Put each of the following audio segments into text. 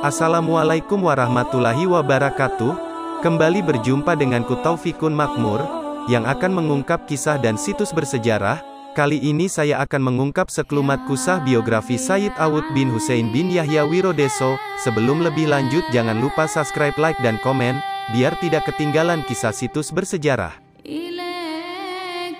Assalamualaikum warahmatullahi wabarakatuh. Kembali berjumpa denganku Taufikun Makmur, yang akan mengungkap kisah dan situs bersejarah. Kali ini saya akan mengungkap seklumat kisah biografi Sayyid Awud bin Husain bin Yahya Wirodeso. Sebelum lebih lanjut jangan lupa subscribe, like dan komen, biar tidak ketinggalan kisah situs bersejarah.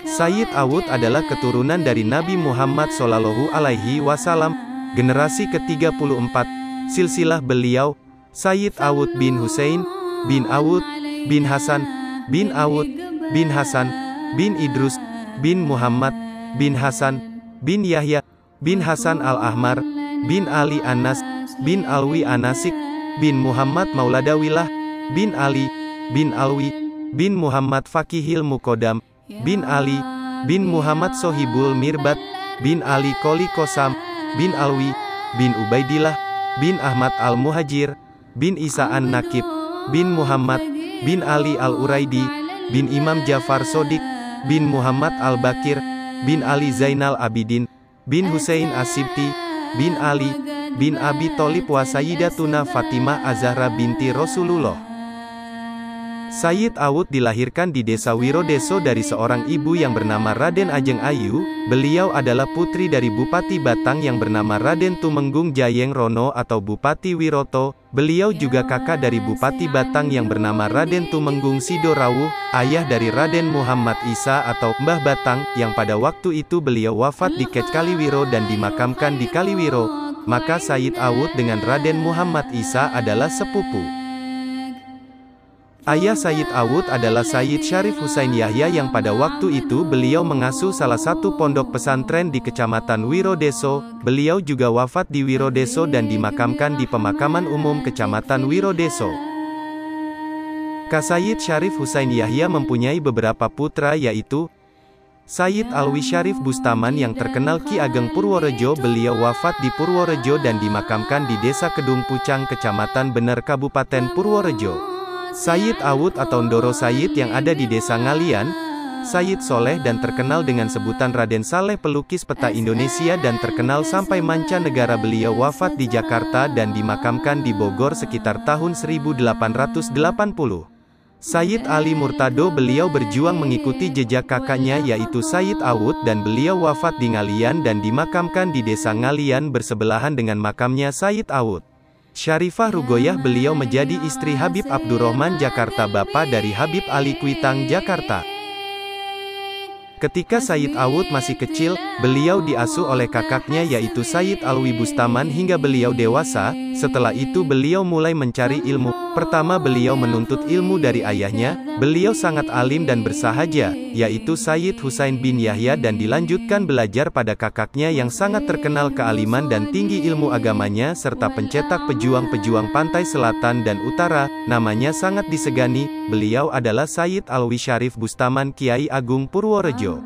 Sayyid Awud adalah keturunan dari Nabi Muhammad SAW, generasi ke-34. Silsilah beliau, Sayyid Awud bin Husain, bin Awud, bin Hasan, bin Awud, bin Hasan, bin Idrus, bin Muhammad, bin Hasan, bin Yahya, bin Hasan al-Ahmar, bin Ali Anas, bin Alwi Anasik, bin Muhammad Mauladawilah, bin Ali, bin Alwi, bin Muhammad Fakihil Mukodam, bin Ali, bin Muhammad Sohibul Mirbat, bin Ali Koli Kosam, bin Alwi, bin Ubaidillah, bin Ahmad al-Muhajir, bin Isa an-Nakib, bin Muhammad, bin Ali al-Uraidi, bin Imam Jafar Sodik, bin Muhammad al-Bakir, bin Ali Zainal Abidin, bin Husain as-Sibti, bin Ali, bin Abi Tholib wa Sayyidatuna Fatimah Az-Zahra binti Rasulullah. Sayyid Awud dilahirkan di desa Wirodeso dari seorang ibu yang bernama Raden Ajeng Ayu. Beliau adalah putri dari Bupati Batang yang bernama Raden Tumenggung Jayeng Rono atau Bupati Wiroto. Beliau juga kakak dari Bupati Batang yang bernama Raden Tumenggung Sidorawuh, ayah dari Raden Muhammad Isa atau Mbah Batang, yang pada waktu itu beliau wafat di Kec Kaliwiro dan dimakamkan di Kaliwiro. Maka Sayyid Awud dengan Raden Muhammad Isa adalah sepupu. Ayah Sayyid Awud adalah Sayyid Syarif Husain Yahya yang pada waktu itu beliau mengasuh salah satu pondok pesantren di Kecamatan Wirodeso. Beliau juga wafat di Wirodeso dan dimakamkan di Pemakaman Umum Kecamatan Wirodeso. Sayyid Syarif Husain Yahya mempunyai beberapa putra yaitu Sayyid Alwi Syarif Bustaman yang terkenal Ki Ageng Purworejo. Beliau wafat di Purworejo dan dimakamkan di Desa Kedung Pucang Kecamatan Bener Kabupaten Purworejo. Sayyid Awud atau Ndoro Sayyid yang ada di Desa Ngalian, Sayyid Soleh dan terkenal dengan sebutan Raden Saleh pelukis peta Indonesia dan terkenal sampai mancanegara. Beliau wafat di Jakarta dan dimakamkan di Bogor sekitar tahun 1880. Sayyid Ali Murtado, beliau berjuang mengikuti jejak kakaknya yaitu Sayyid Awud dan beliau wafat di Ngalian dan dimakamkan di Desa Ngalian bersebelahan dengan makamnya Sayyid Awud. Syarifah Rugoyah, beliau menjadi istri Habib Abdurrahman Jakarta, bapak dari Habib Ali Kuitang Jakarta. Ketika Sayyid Awud masih kecil, beliau diasuh oleh kakaknya yaitu Sayyid Alwi Bustaman hingga beliau dewasa. Setelah itu beliau mulai mencari ilmu. Pertama beliau menuntut ilmu dari ayahnya. Beliau sangat alim dan bersahaja, yaitu Sayyid Husain bin Yahya, dan dilanjutkan belajar pada kakaknya yang sangat terkenal kealiman dan tinggi ilmu agamanya serta pencetak pejuang-pejuang pantai selatan dan utara. Namanya sangat disegani. Beliau adalah Sayyid Alwi Syarif Bustaman Kiai Agung Purworejo.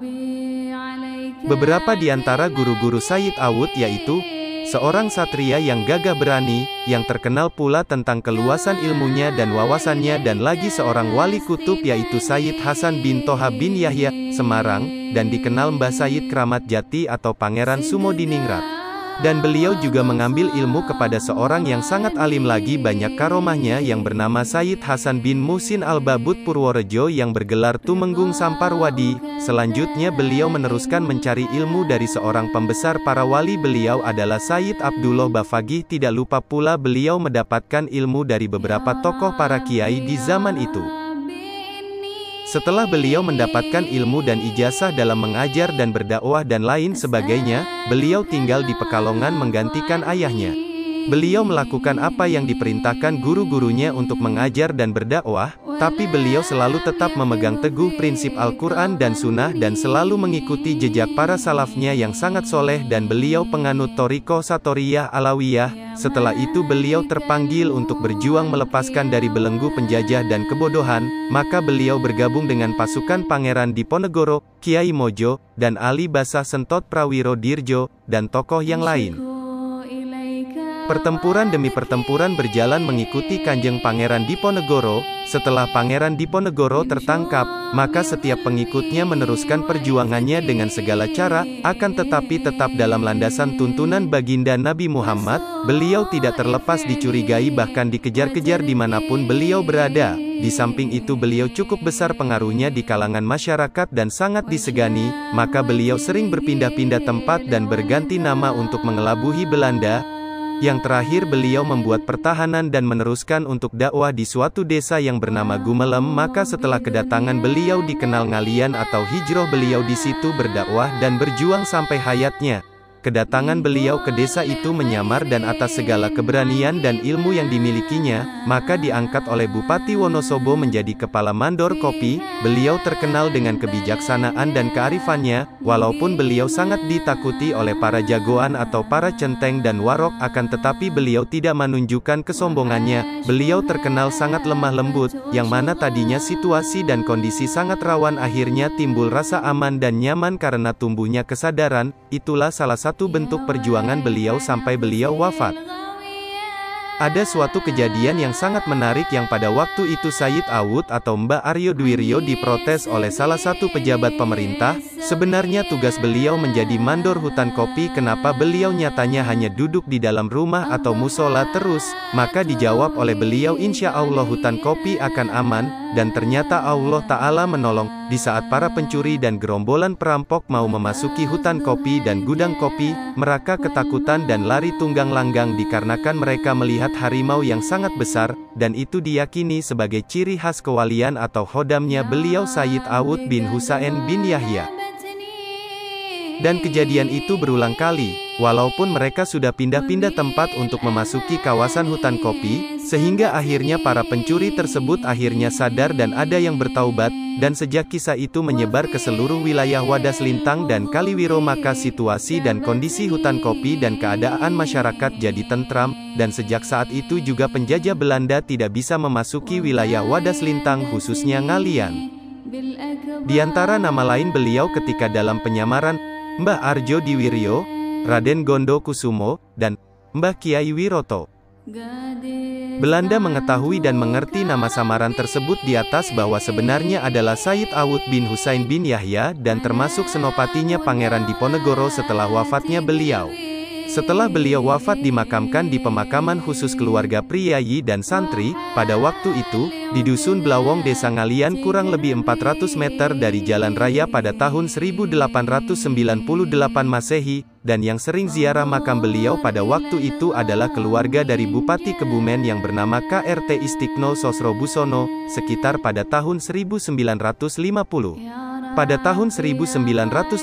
Beberapa di antara guru-guru Sayyid Awud yaitu seorang satria yang gagah berani, yang terkenal pula tentang keluasan ilmunya dan wawasannya, dan lagi seorang wali kutub yaitu Sayyid Hasan bin Toha bin Yahya, Semarang, dan dikenal Mbah Sayyid Kramat Jati atau Pangeran Sumodiningrat. Dan beliau juga mengambil ilmu kepada seorang yang sangat alim lagi banyak karomahnya yang bernama Sayyid Hasan bin Muhsin al-Babut Purworejo yang bergelar Tumenggung Samparwadi. Selanjutnya beliau meneruskan mencari ilmu dari seorang pembesar para wali. Beliau adalah Sayyid Abdullah Bafagih. Tidak lupa pula beliau mendapatkan ilmu dari beberapa tokoh para kiai di zaman itu. Setelah beliau mendapatkan ilmu dan ijazah dalam mengajar dan berdakwah dan lain sebagainya, beliau tinggal di Pekalongan menggantikan ayahnya. Beliau melakukan apa yang diperintahkan guru-gurunya untuk mengajar dan berdakwah, tapi beliau selalu tetap memegang teguh prinsip Al-Quran dan Sunnah dan selalu mengikuti jejak para salafnya yang sangat soleh, dan beliau penganut Thariqah Satoriyah Alawiyah. Setelah itu beliau terpanggil untuk berjuang melepaskan dari belenggu penjajah dan kebodohan, maka beliau bergabung dengan pasukan Pangeran Diponegoro, Kiai Mojo, dan Ali Basah Sentot Prawiro Dirjo, dan tokoh yang lain. Pertempuran demi pertempuran berjalan mengikuti Kanjeng Pangeran Diponegoro. Setelah Pangeran Diponegoro tertangkap, maka setiap pengikutnya meneruskan perjuangannya dengan segala cara, akan tetapi tetap dalam landasan tuntunan baginda Nabi Muhammad. Beliau tidak terlepas dicurigai bahkan dikejar-kejar dimanapun beliau berada. Di samping itu beliau cukup besar pengaruhnya di kalangan masyarakat dan sangat disegani, maka beliau sering berpindah-pindah tempat dan berganti nama untuk mengelabuhi Belanda. Yang terakhir beliau membuat pertahanan dan meneruskan untuk dakwah di suatu desa yang bernama Gumelem. Maka setelah kedatangan beliau dikenal ngalian atau hijrah, beliau di situ berdakwah dan berjuang sampai hayatnya. Kedatangan beliau ke desa itu menyamar dan atas segala keberanian dan ilmu yang dimilikinya, maka diangkat oleh Bupati Wonosobo menjadi kepala mandor kopi. Beliau terkenal dengan kebijaksanaan dan kearifannya, walaupun beliau sangat ditakuti oleh para jagoan atau para centeng dan warok, akan tetapi beliau tidak menunjukkan kesombongannya. Beliau terkenal sangat lemah lembut, yang mana tadinya situasi dan kondisi sangat rawan akhirnya timbul rasa aman dan nyaman karena tumbuhnya kesadaran. Itulah salah satu bentuk perjuangan beliau sampai beliau wafat. Ada suatu kejadian yang sangat menarik yang pada waktu itu Sayyid Awud atau Mbah Aryo Dwiryo diprotes oleh salah satu pejabat pemerintah. Sebenarnya tugas beliau menjadi mandor hutan kopi, kenapa beliau nyatanya hanya duduk di dalam rumah atau musola terus? Maka dijawab oleh beliau, insya Allah hutan kopi akan aman. Dan ternyata Allah Ta'ala menolong. Di saat para pencuri dan gerombolan perampok mau memasuki hutan kopi dan gudang kopi, mereka ketakutan dan lari tunggang langgang dikarenakan mereka melihat harimau yang sangat besar, dan itu diyakini sebagai ciri khas kewalian atau khodamnya beliau Sayyid Awud bin Husain bin Yahya. Dan kejadian itu berulang kali, walaupun mereka sudah pindah-pindah tempat untuk memasuki kawasan hutan kopi, sehingga akhirnya para pencuri tersebut akhirnya sadar dan ada yang bertaubat, dan sejak kisah itu menyebar ke seluruh wilayah Wadas Lintang dan Kaliwiro, maka situasi dan kondisi hutan kopi dan keadaan masyarakat jadi tentram, dan sejak saat itu juga penjajah Belanda tidak bisa memasuki wilayah Wadas Lintang khususnya Ngalian. Di antara nama lain beliau ketika dalam penyamaran, Mbah Arjo Dwiryo, Raden Gondo Kusumo, dan Mbah Kiai Wiroto. Belanda mengetahui dan mengerti nama samaran tersebut di atas bahwa sebenarnya adalah Sayyid Awud bin Husain bin Yahya dan termasuk senopatinya Pangeran Diponegoro setelah wafatnya beliau. Setelah beliau wafat dimakamkan di pemakaman khusus keluarga priyayi dan santri. Pada waktu itu, di Dusun Blawong Desa Ngalian kurang lebih 400 meter dari jalan raya pada tahun 1898 Masehi, dan yang sering ziarah makam beliau pada waktu itu adalah keluarga dari Bupati Kebumen yang bernama KRT Istiqno Sosrobusono, sekitar pada tahun 1950. Pada tahun 1973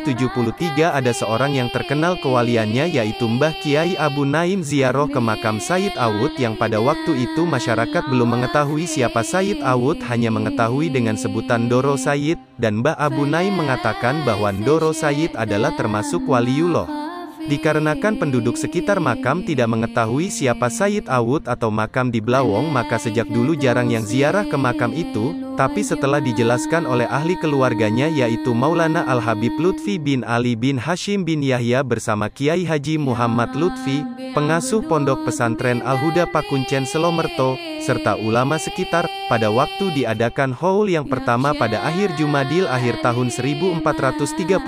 ada seorang yang terkenal kewaliannya yaitu Mbah Kiai Abu Naim ziarah ke makam Sayyid Awud yang pada waktu itu masyarakat belum mengetahui siapa Sayyid Awud, hanya mengetahui dengan sebutan Ndoro Sayyid, dan Mbah Abu Naim mengatakan bahwa Ndoro Sayyid adalah termasuk waliullah. Dikarenakan penduduk sekitar makam tidak mengetahui siapa Sayyid Awud atau makam di Blawong, maka sejak dulu jarang yang ziarah ke makam itu. Tapi setelah dijelaskan oleh ahli keluarganya yaitu Maulana Al-Habib Lutfi bin Ali bin Hashim bin Yahya bersama Kiai Haji Muhammad Lutfi, pengasuh pondok pesantren Al-Huda Pakuncen Selomerto, serta ulama sekitar, pada waktu diadakan haul yang pertama pada akhir Jumadil akhir tahun 1431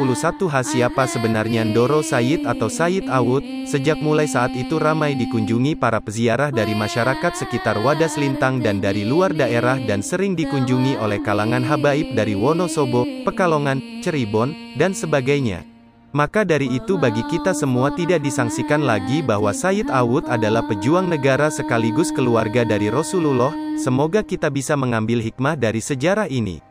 siapa sebenarnya Ndoro Sayyid atau Sayyid Awud. Sejak mulai saat itu ramai dikunjungi para peziarah dari masyarakat sekitar Wadas Lintang dan dari luar daerah dan sering dikunjungi oleh kalangan habaib dari Wonosobo, Pekalongan, Cirebon, dan sebagainya. Maka dari itu bagi kita semua tidak disangsikan lagi bahwa Sayyid Awud adalah pejuang negara sekaligus keluarga dari Rasulullah. Semoga kita bisa mengambil hikmah dari sejarah ini.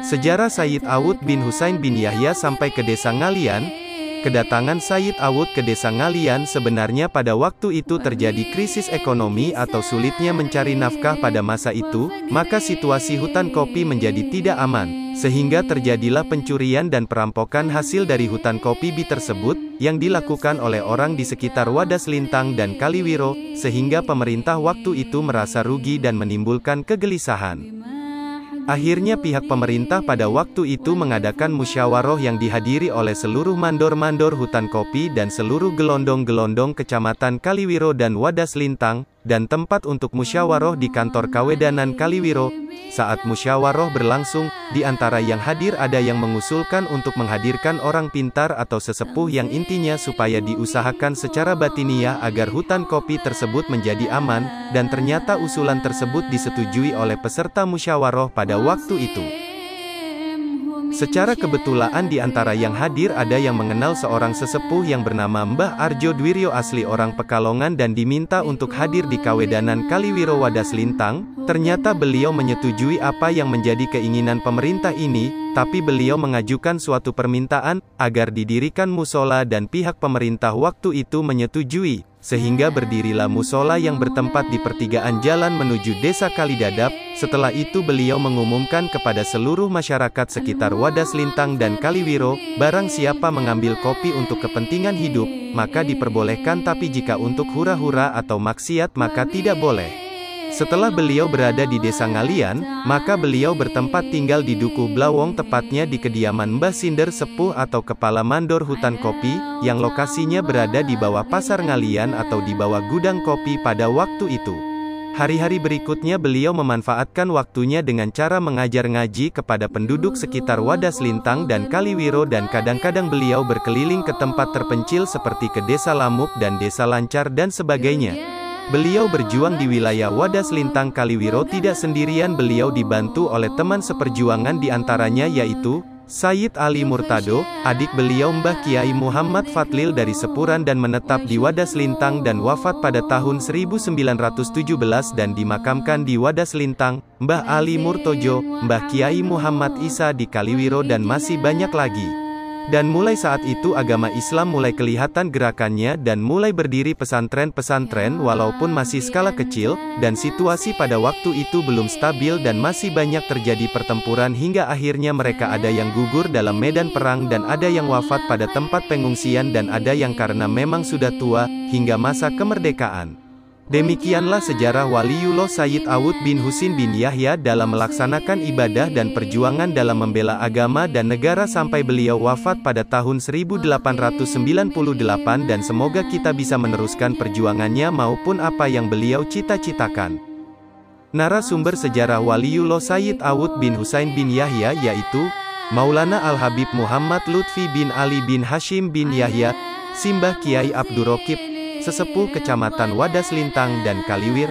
Sejarah Sayyid Awud bin Husain bin Yahya sampai ke desa Ngalian. Kedatangan Sayyid Awud ke desa Ngalian sebenarnya pada waktu itu terjadi krisis ekonomi atau sulitnya mencari nafkah pada masa itu, maka situasi hutan kopi menjadi tidak aman, sehingga terjadilah pencurian dan perampokan hasil dari hutan kopi tersebut, yang dilakukan oleh orang di sekitar Wadas Lintang dan Kaliwiro, sehingga pemerintah waktu itu merasa rugi dan menimbulkan kegelisahan. Akhirnya pihak pemerintah pada waktu itu mengadakan musyawarah yang dihadiri oleh seluruh mandor-mandor hutan kopi dan seluruh gelondong-gelondong kecamatan Kaliwiro dan Wadas Lintang, dan tempat untuk musyawarah di kantor Kawedanan Kaliwiro. Saat musyawarah berlangsung, di antara yang hadir ada yang mengusulkan untuk menghadirkan orang pintar atau sesepuh yang intinya supaya diusahakan secara batiniah agar hutan kopi tersebut menjadi aman, dan ternyata usulan tersebut disetujui oleh peserta musyawarah pada waktu itu. Secara kebetulan di antara yang hadir ada yang mengenal seorang sesepuh yang bernama Mbah Arjo Dwiryo asli orang Pekalongan dan diminta untuk hadir di Kawedanan Kaliwiro Wadas Lintang. Ternyata beliau menyetujui apa yang menjadi keinginan pemerintah ini, tapi beliau mengajukan suatu permintaan, agar didirikan musola dan pihak pemerintah waktu itu menyetujui, sehingga berdirilah musola yang bertempat di pertigaan jalan menuju desa Kalidadap. Setelah itu beliau mengumumkan kepada seluruh masyarakat sekitar Wadas Lintang dan Kaliwiro, barang siapa mengambil kopi untuk kepentingan hidup, maka diperbolehkan, tapi jika untuk hura-hura atau maksiat maka tidak boleh. Setelah beliau berada di desa Ngalian, maka beliau bertempat tinggal di Dukuh Blawong, tepatnya di kediaman Mbah Sinder Sepuh atau Kepala Mandor Hutan Kopi, yang lokasinya berada di bawah Pasar Ngalian atau di bawah gudang kopi pada waktu itu. Hari-hari berikutnya beliau memanfaatkan waktunya dengan cara mengajar ngaji kepada penduduk sekitar Wadas Lintang dan Kaliwiro, dan kadang-kadang beliau berkeliling ke tempat terpencil seperti ke Desa Lamuk dan Desa Lancar dan sebagainya. Beliau berjuang di wilayah Wadas Lintang Kaliwiro tidak sendirian, beliau dibantu oleh teman seperjuangan diantaranya yaitu Sayyid Ali Murtado, adik beliau Mbah Kiai Muhammad Fadlil dari Sepuran, dan menetap di Wadas Lintang dan wafat pada tahun 1917 dan dimakamkan di Wadas Lintang, Mbah Ali Murtojo, Mbah Kiai Muhammad Isa di Kaliwiro, dan masih banyak lagi. Dan mulai saat itu agama Islam mulai kelihatan gerakannya dan mulai berdiri pesantren-pesantren walaupun masih skala kecil, dan situasi pada waktu itu belum stabil dan masih banyak terjadi pertempuran hingga akhirnya mereka ada yang gugur dalam medan perang dan ada yang wafat pada tempat pengungsian dan ada yang karena memang sudah tua, hingga masa kemerdekaan. Demikianlah sejarah Waliullah Sayyid Awud bin Husin bin Yahya dalam melaksanakan ibadah dan perjuangan dalam membela agama dan negara sampai beliau wafat pada tahun 1898, dan semoga kita bisa meneruskan perjuangannya maupun apa yang beliau cita-citakan. Narasumber sejarah Waliullah Sayyid Awud bin Husain bin Yahya yaitu Maulana Al-Habib Muhammad Lutfi bin Ali bin Hashim bin Yahya, Simbah Kiai Abdurraqib, Sesepuh Kecamatan Wadas Lintang dan Kaliwir.